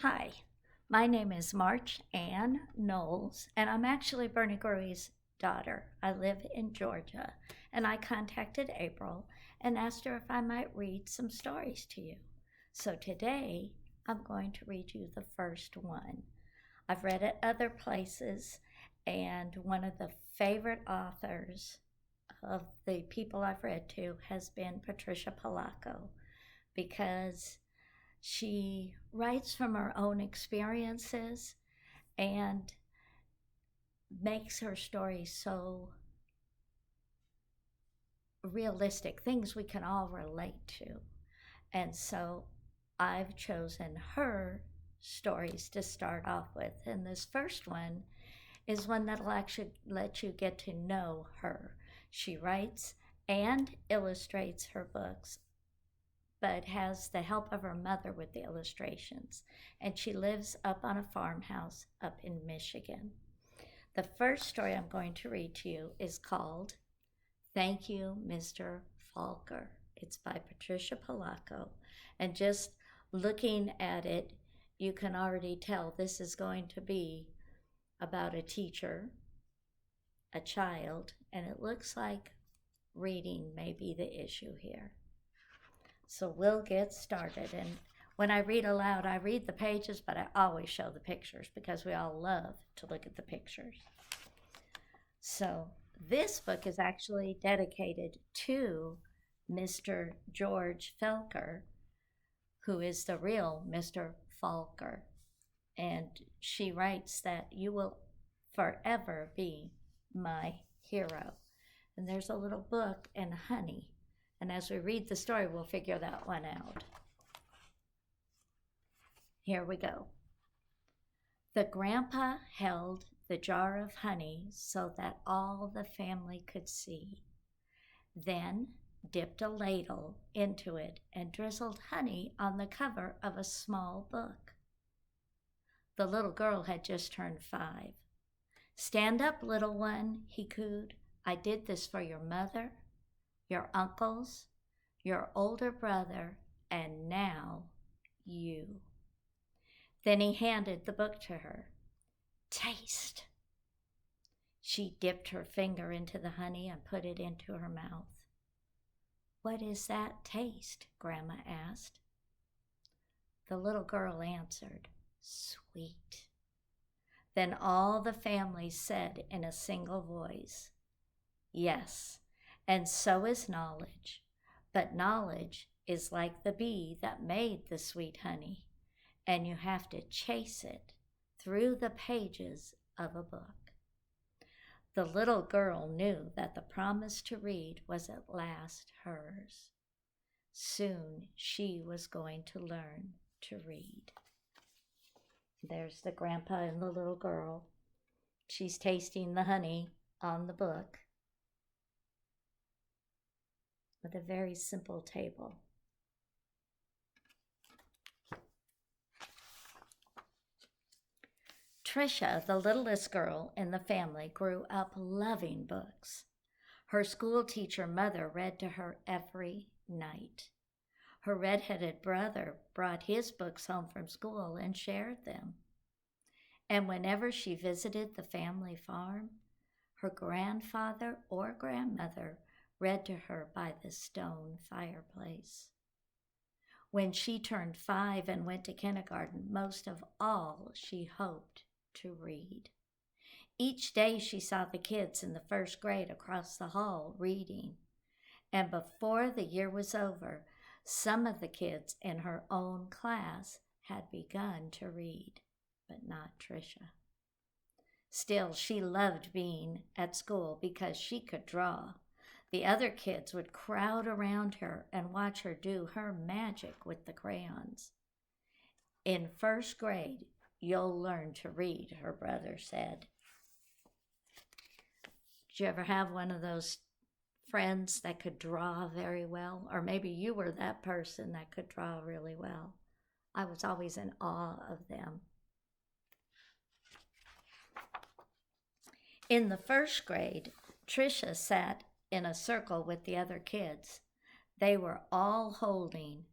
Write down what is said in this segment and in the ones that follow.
Hi, my name is March Ann Knowles, and I'm actually Bernie Gruey's daughter. I live in Georgia, and I contacted April and asked her if I might read some stories to you. So today, I'm going to read you the first one. I've read it other places, and one of the favorite authors of the people I've read to has been Patricia Polacco because she writes from her own experiences and makes her stories so realistic, things we can all relate to. And so I've chosen her stories to start off with. And this first one is one that'll actually let you get to know her. She writes and illustrates her books, but has the help of her mother with the illustrations. And she lives up on a farmhouse up in Michigan. The first story I'm going to read to you is called Thank You, Mr. Falker. It's by Patricia Polacco. And just looking at it, you can already tell this is going to be about a teacher, a child, and it looks like reading may be the issue here. So we'll get started. And when I read aloud, I read the pages, but I always show the pictures because we all love to look at the pictures. So this book is actually dedicated to Mr. George Falker, who is the real Mr. Falker. And she writes that you will forever be my hero. And there's a little book and honey. And as we read the story, we'll figure that one out. Here we go. The grandpa held the jar of honey so that all the family could see, then dipped a ladle into it and drizzled honey on the cover of a small book. The little girl had just turned 5. Stand up, little one, he cooed. I did this for your mother, your uncles, your older brother, and now you. Then he handed the book to her. Taste. She dipped her finger into the honey and put it into her mouth. What is that taste? Grandma asked. The little girl answered, sweet. Then all the family said in a single voice, yes, and so is knowledge, but knowledge is like the bee that made the sweet honey, and you have to chase it through the pages of a book. The little girl knew that the promise to read was at last hers. Soon she was going to learn to read. There's the grandpa and the little girl. She's tasting the honey on the book with a very simple table. Tricia, the littlest girl in the family, grew up loving books. Her school teacher mother read to her every night. Her red-headed brother brought his books home from school and shared them. And whenever she visited the family farm, her grandfather or grandmother read to her by the stone fireplace. When she turned 5 and went to kindergarten, most of all she hoped to read. Each day she saw the kids in the first grade across the hall reading. And before the year was over, some of the kids in her own class had begun to read, but not Tricia. Still, she loved being at school because she could draw. The other kids would crowd around her and watch her do her magic with the crayons. In first grade, you'll learn to read, her brother said. Did you ever have one of those friends that could draw very well? Or maybe you were that person that could draw really well. I was always in awe of them. In the first grade, Tricia sat in a circle with the other kids. They were all holding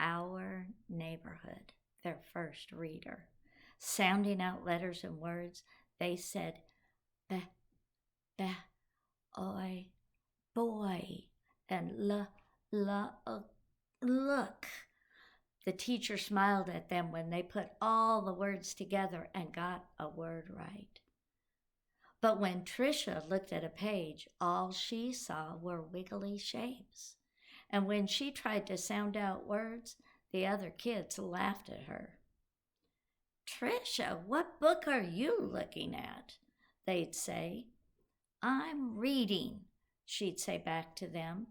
Our Neighborhood. their first reader. Sounding out letters and words, they said, ba, ba, oi, boy, and look. The teacher smiled at them when they put all the words together and got a word right. But when Tricia looked at a page, all she saw were wiggly shapes. And when she tried to sound out words, the other kids laughed at her. Tricia, what book are you looking at? They'd say. I'm reading, she'd say back to them.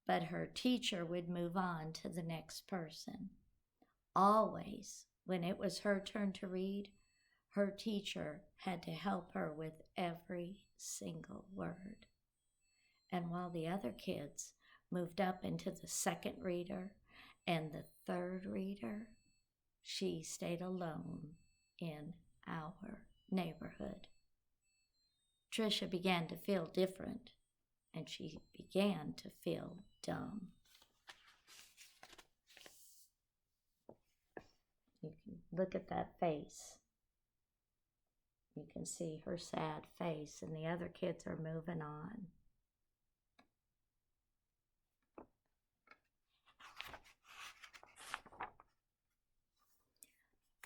But her teacher would move on to the next person. Always, when it was her turn to read, her teacher had to help her with every single word. And while the other kids moved up into the second reader and the third reader, she stayed alone in our neighborhood. Tricia began to feel different, and she began to feel dumb. You can look at that face. You can see her sad face, and the other kids are moving on.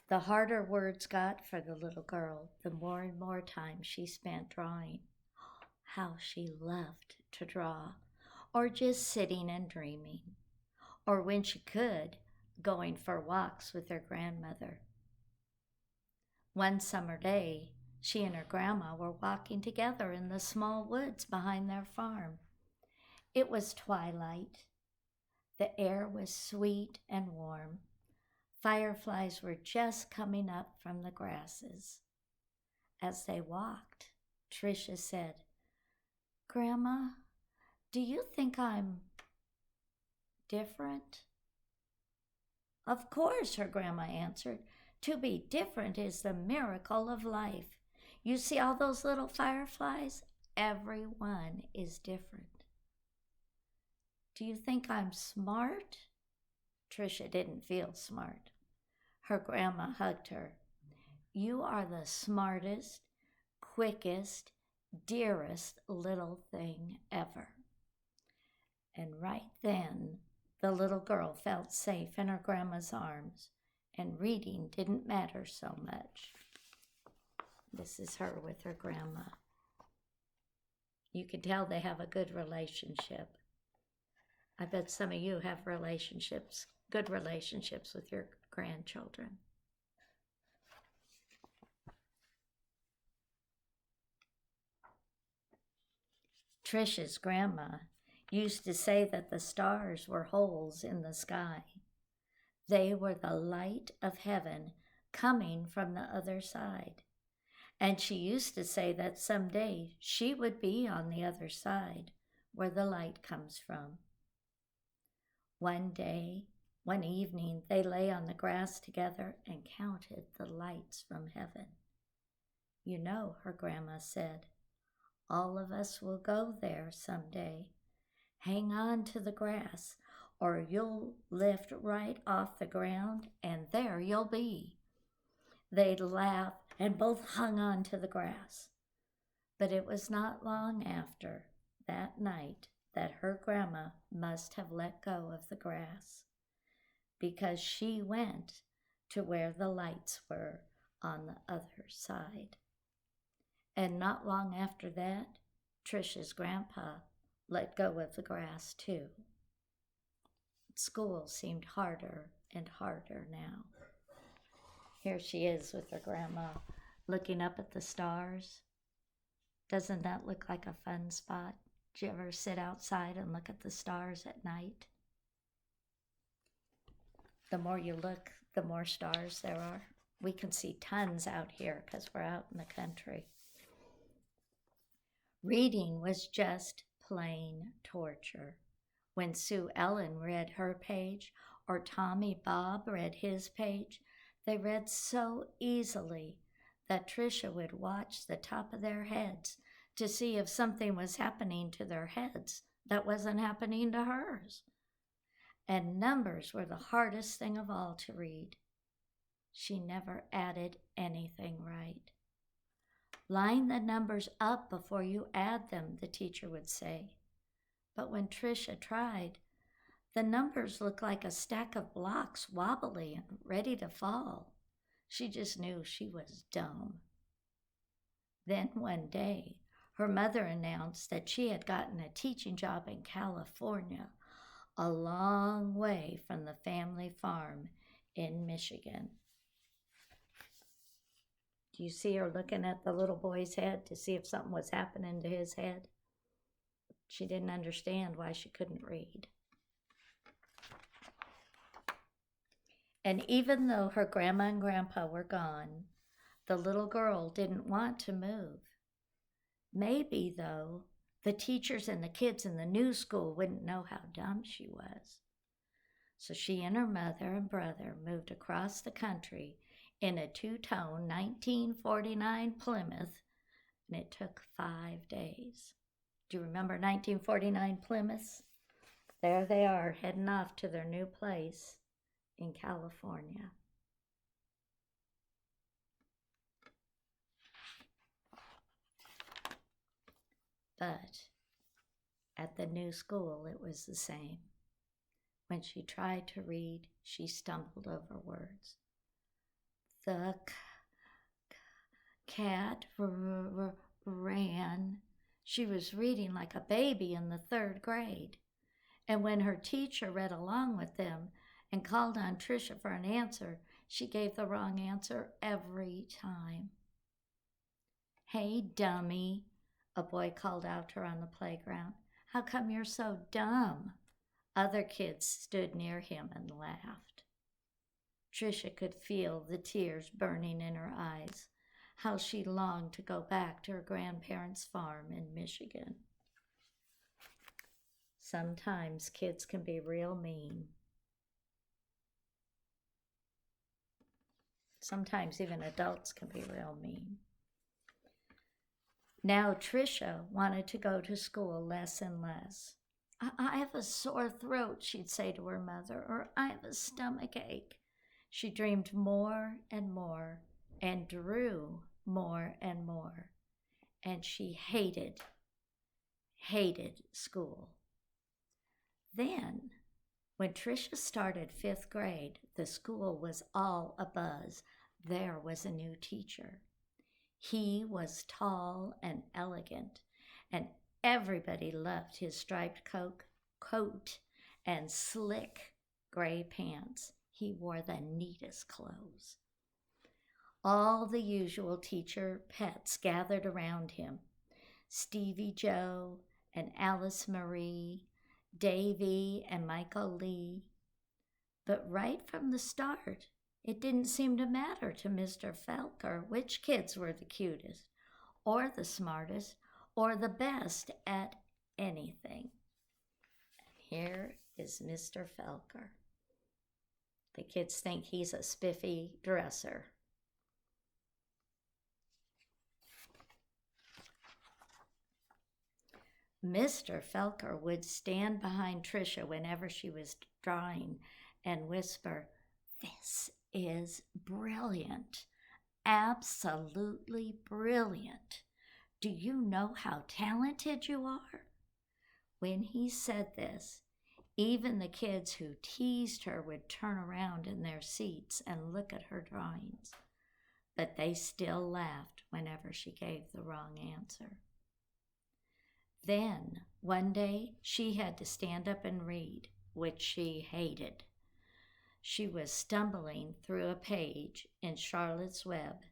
The harder words got for the little girl, the more and more time she spent drawing. How she loved to draw, or just sitting and dreaming, or when she could, going for walks with her grandmother. One summer day, she and her grandma were walking together in the small woods behind their farm. It was twilight. The air was sweet and warm. Fireflies were just coming up from the grasses. As they walked, Tricia said, Grandma, do you think I'm different? Of course, her grandma answered. To be different is the miracle of life. You see all those little fireflies? Everyone is different. Do you think I'm smart? Tricia didn't feel smart. Her grandma hugged her. You are the smartest, quickest, dearest little thing ever. And right then, the little girl felt safe in her grandma's arms, and reading didn't matter so much. This is her with her grandma. You can tell they have a good relationship. I bet some of you have good relationships with your grandchildren. Tricia's grandma used to say that the stars were holes in the sky. They were the light of heaven coming from the other side. And she used to say that someday she would be on the other side where the light comes from. One evening, they lay on the grass together and counted the lights from heaven. You know, her grandma said, all of us will go there someday. Hang on to the grass, or you'll lift right off the ground, and there you'll be. They'd laugh and both hung on to the grass. But it was not long after that night that her grandma must have let go of the grass, because she went to where the lights were on the other side. And not long after that, Tricia's grandpa let go of the grass too. School seemed harder and harder now. Here she is with her grandma looking up at the stars. Doesn't that look like a fun spot? Do you ever sit outside and look at the stars at night? The more you look, the more stars there are. We can see tons out here because we're out in the country. Reading was just plain torture. When Sue Ellen read her page or Tommy Bob read his page, they read so easily that Tricia would watch the top of their heads to see if something was happening to their heads that wasn't happening to hers. And numbers were the hardest thing of all to read. She never added anything right. Line the numbers up before you add them, the teacher would say. But when Tricia tried, the numbers looked like a stack of blocks, wobbly and ready to fall. She just knew she was dumb. Then one day, her mother announced that she had gotten a teaching job in California, a long way from the family farm in Michigan. Do you see her looking at the little boy's head to see if something was happening to his head? She didn't understand why she couldn't read. And even though her grandma and grandpa were gone, the little girl didn't want to move. Maybe, though, the teachers and the kids in the new school wouldn't know how dumb she was. So she and her mother and brother moved across the country in a two-tone 1949 Plymouth, and it took 5 days. Do you remember 1949 Plymouths? There they are, heading off to their new place in California. But at the new school, it was the same. When she tried to read, she stumbled over words. The cat ran. She was reading like a baby in the 3rd grade. And when her teacher read along with them and called on Tricia for an answer, she gave the wrong answer every time. "Hey, dummy," a boy called out to her on the playground. "How come you're so dumb?" Other kids stood near him and laughed. Tricia could feel the tears burning in her eyes. How she longed to go back to her grandparents' farm in Michigan. Sometimes kids can be real mean. Sometimes even adults can be real mean. Now Tricia wanted to go to school less and less. I have a sore throat," she'd say to her mother, or "I have a stomach ache." She dreamed more and more and drew more and more. And she hated school. Then, when Tricia started 5th grade, the school was all abuzz. There was a new teacher. He was tall and elegant, and everybody loved his striped coat and slick gray pants. He wore the neatest clothes. All the usual teacher pets gathered around him. Stevie Joe and Alice Marie, Davy and Michael Lee. But right from the start, it didn't seem to matter to Mr. Falker which kids were the cutest, or the smartest, or the best at anything. And here is Mr. Falker. The kids think he's a spiffy dresser. Mr. Falker would stand behind Tricia whenever she was drawing and whisper, "This is brilliant, absolutely brilliant. Do you know how talented you are?" When he said this, even the kids who teased her would turn around in their seats and look at her drawings, but they still laughed whenever she gave the wrong answer. Then, one day, she had to stand up and read, which she hated. She was stumbling through a page in Charlotte's Web,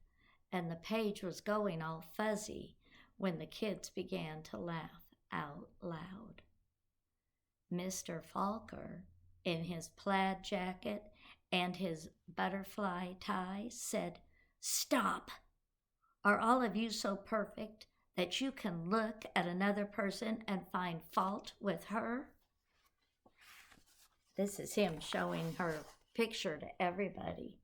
and the page was going all fuzzy when the kids began to laugh out loud. Mr. Falker, in his plaid jacket and his butterfly tie, said, "Stop! Are all of you so perfect that you can look at another person and find fault with her?" This is him showing her picture to everybody.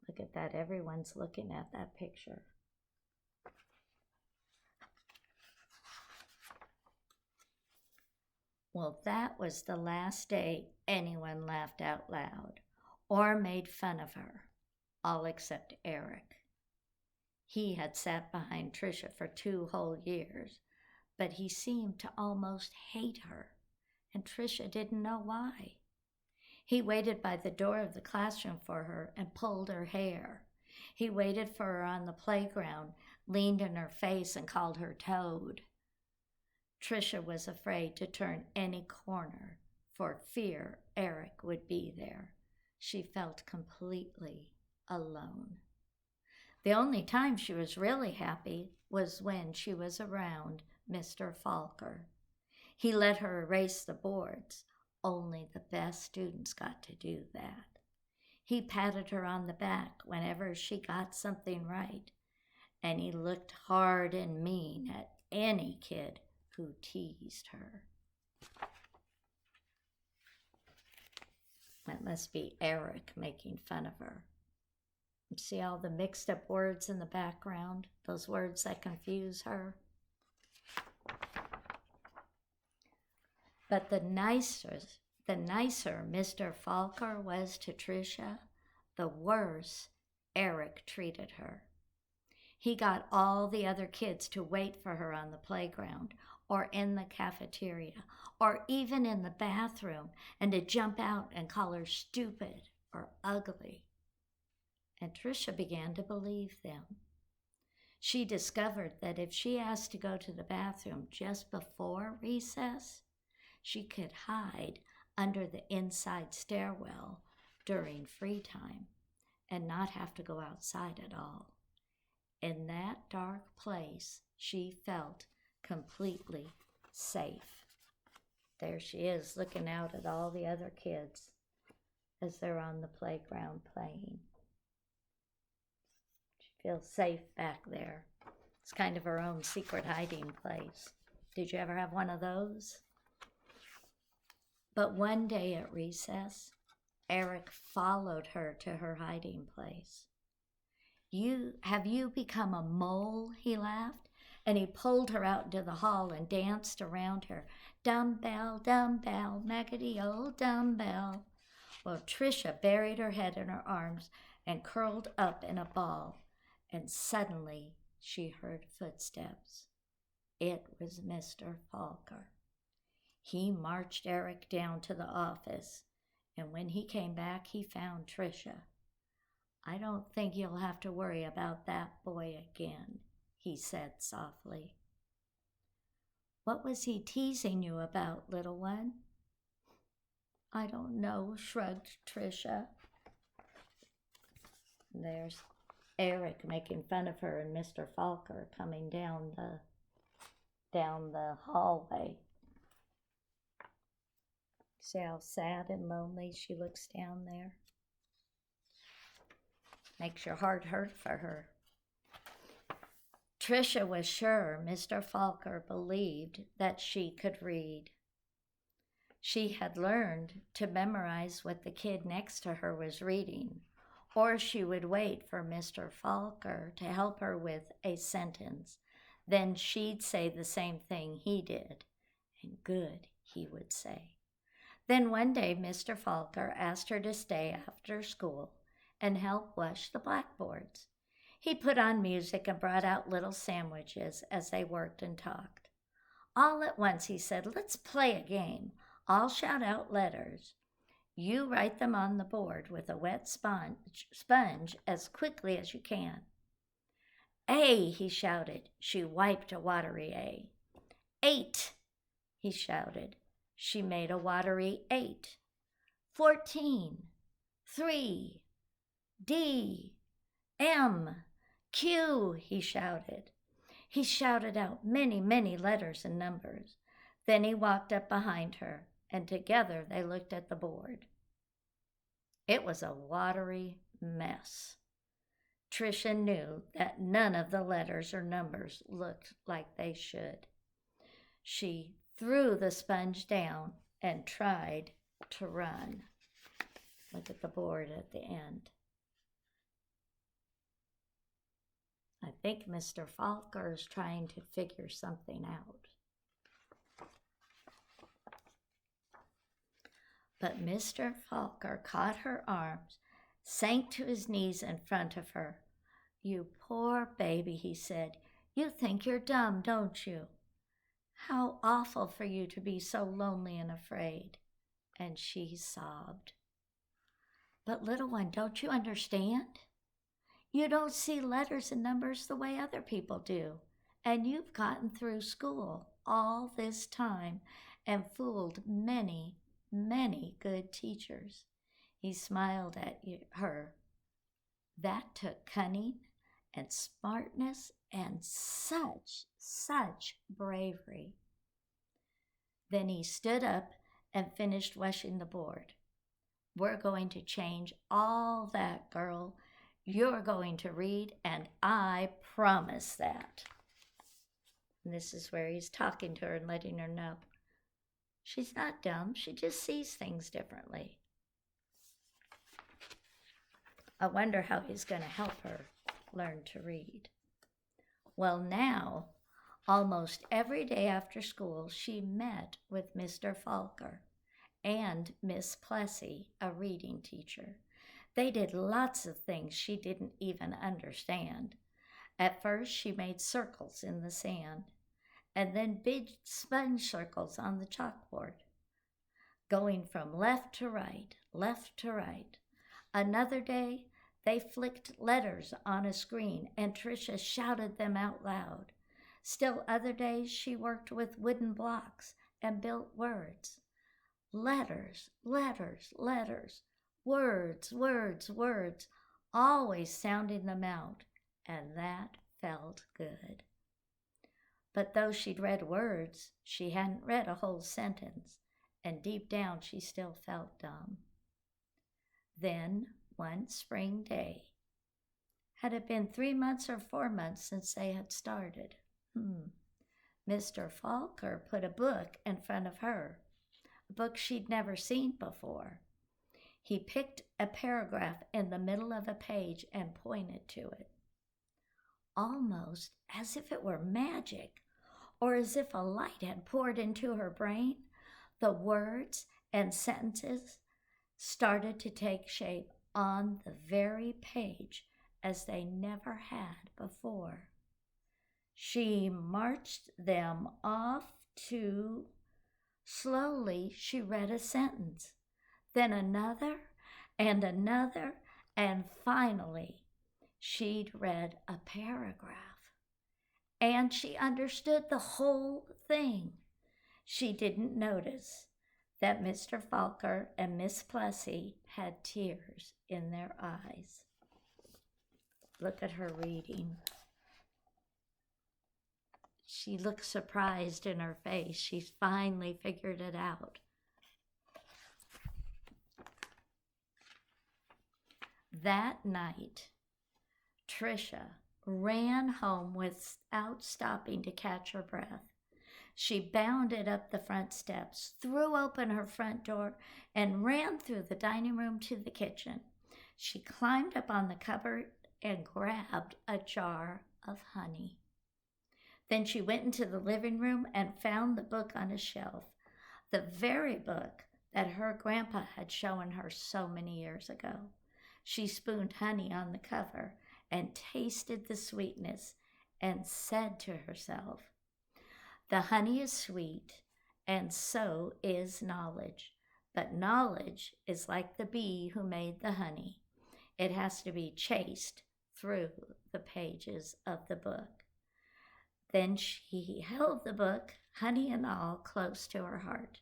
Look at that. Everyone's looking at that picture. Well, that was the last day anyone laughed out loud, or made fun of her, all except Eric. He had sat behind Tricia for 2 whole years, but he seemed to almost hate her, and Tricia didn't know why. He waited by the door of the classroom for her and pulled her hair. He waited for her on the playground, leaned in her face and called her Toad. Tricia was afraid to turn any corner for fear Eric would be there. She felt completely alone. The only time she was really happy was when she was around Mr. Falker. He let her erase the boards. Only the best students got to do that. He patted her on the back whenever she got something right, and he looked hard and mean at any kid who teased her. That must be Eric making fun of her. See all the mixed up words in the background? Those words that confuse her? But the nicer Mr. Falker was to Tricia, the worse Eric treated her. He got all the other kids to wait for her on the playground or in the cafeteria or even in the bathroom and to jump out and call her stupid or ugly. And Tricia began to believe them. She discovered that if she asked to go to the bathroom just before recess, she could hide under the inside stairwell during free time and not have to go outside at all. In that dark place, she felt completely safe. There she is, looking out at all the other kids as they're on the playground playing. She feels safe back there. It's kind of her own secret hiding place. Did you ever have one of those? But one day at recess, Eric followed her to her hiding place. Have you become a mole? He laughed, and he pulled her out into the hall and danced around her. Dumbbell, dumbbell, maggoty old dumbbell. Well, Tricia buried her head in her arms and curled up in a ball, and suddenly she heard footsteps. It was Mr. Falker. He marched Eric down to the office, and when he came back, he found Tricia. I don't think you'll have to worry about that boy again, he said softly. What was he teasing you about, little one? I don't know, shrugged Tricia. There's Eric making fun of her and Mr. Falker coming down the hallway. See how sad and lonely she looks down there? Makes your heart hurt for her. Tricia was sure Mr. Falker believed that she could read. She had learned to memorize what the kid next to her was reading, or she would wait for Mr. Falker to help her with a sentence. Then she'd say the same thing he did, and good, he would say. Then one day Mr. Falker asked her to stay after school and help wash the blackboards. He put on music and brought out little sandwiches as they worked and talked. All at once he said, "Let's play a game. I'll shout out letters. You write them on the board with a wet sponge as quickly as you can." "A," he shouted. She wiped a watery A. 8, he shouted. She made a watery 8. 14, 3, D, M, Q, he shouted. He shouted out many, many letters and numbers. Then he walked up behind her, and together they looked at the board. It was a watery mess. Tricia knew that none of the letters or numbers looked like they should. She threw the sponge down and tried to run. Look at the board at the end. I think Mr. Falker is trying to figure something out. But Mr. Falker caught her arms, sank to his knees in front of her. "You poor baby," he said. "You think you're dumb, don't you? How awful for you to be so lonely and afraid." And she sobbed. "But little one, don't you understand? You don't see letters and numbers the way other people do. And you've gotten through school all this time and fooled many, many good teachers." He smiled at her. "That took cunning and smartness and such bravery." Then he stood up and finished washing the board. "We're going to change all that, girl. You're going to read, and I promise that." And this is where he's talking to her and letting her know she's not dumb. She just sees things differently. I wonder how he's going to help her learn to read. Well, now, almost every day after school, she met with Mr. Falker and Miss Plessy, a reading teacher. They did lots of things she didn't even understand. At first, she made circles in the sand, and then big sponge circles on the chalkboard, going from left to right, left to right. Another day, they flicked letters on a screen, and Tricia shouted them out loud. Still other days, she worked with wooden blocks and built words. Letters, letters, letters, words, words, words, always sounding them out, and that felt good. But though she'd read words, she hadn't read a whole sentence, and deep down she still felt dumb. Then, one spring day, had it been 3 months or 4 months since they had started? Mr. Falker put a book in front of her, a book she'd never seen before. He picked a paragraph in the middle of a page and pointed to it. Almost as if it were magic, or as if a light had poured into her brain, the words and sentences started to take shape on the very page as they never had before. She marched them off to... Slowly she read a sentence, then another, and another, and finally she'd read a paragraph. And she understood the whole thing. She didn't notice that Mr. Falker and Miss Plessy had tears in their eyes. Look at her reading. She looks surprised in her face. She's finally figured it out. That night, Tricia ran home without stopping to catch her breath. She bounded up the front steps, threw open her front door, and ran through the dining room to the kitchen. She climbed up on the cupboard and grabbed a jar of honey. Then she went into the living room and found the book on a shelf, the very book that her grandpa had shown her so many years ago. She spooned honey on the cover and tasted the sweetness and said to herself, "The honey is sweet, and so is knowledge. But knowledge is like the bee who made the honey. It has to be chased through the pages of the book." Then she held the book, honey and all, close to her heart.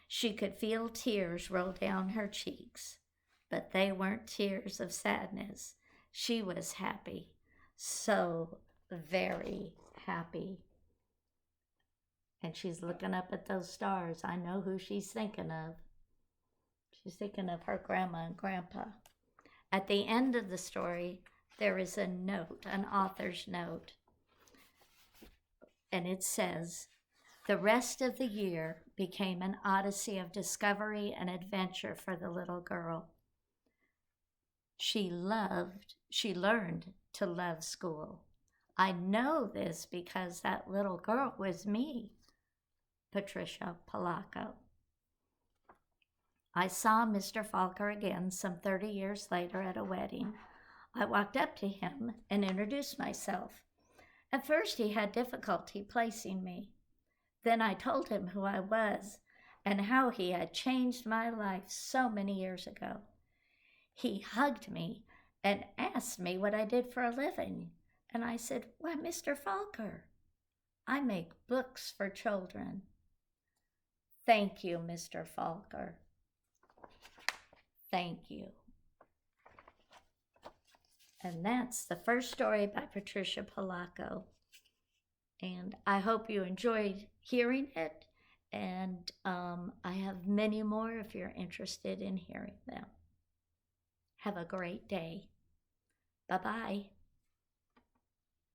She could feel tears roll down her cheeks, but they weren't tears of sadness. She was happy, so very happy. And she's looking up at those stars. I know who she's thinking of. She's thinking of her grandma and grandpa. At the end of the story, there is a note, an author's note. And it says, "The rest of the year became an odyssey of discovery and adventure for the little girl. She learned to love school. I know this because that little girl was me, Patricia Polacco." I saw Mr. Falker again some 30 years later at a wedding. I walked up to him and introduced myself. At first, he had difficulty placing me. Then I told him who I was and how he had changed my life so many years ago. He hugged me and asked me what I did for a living. And I said, "Why, Mr. Falker, I make books for children." Thank you, Mr. Falker. Thank you. And that's the first story by Patricia Polacco. And I hope you enjoyed hearing it. And I have many more if you're interested in hearing them. Have a great day. Bye-bye.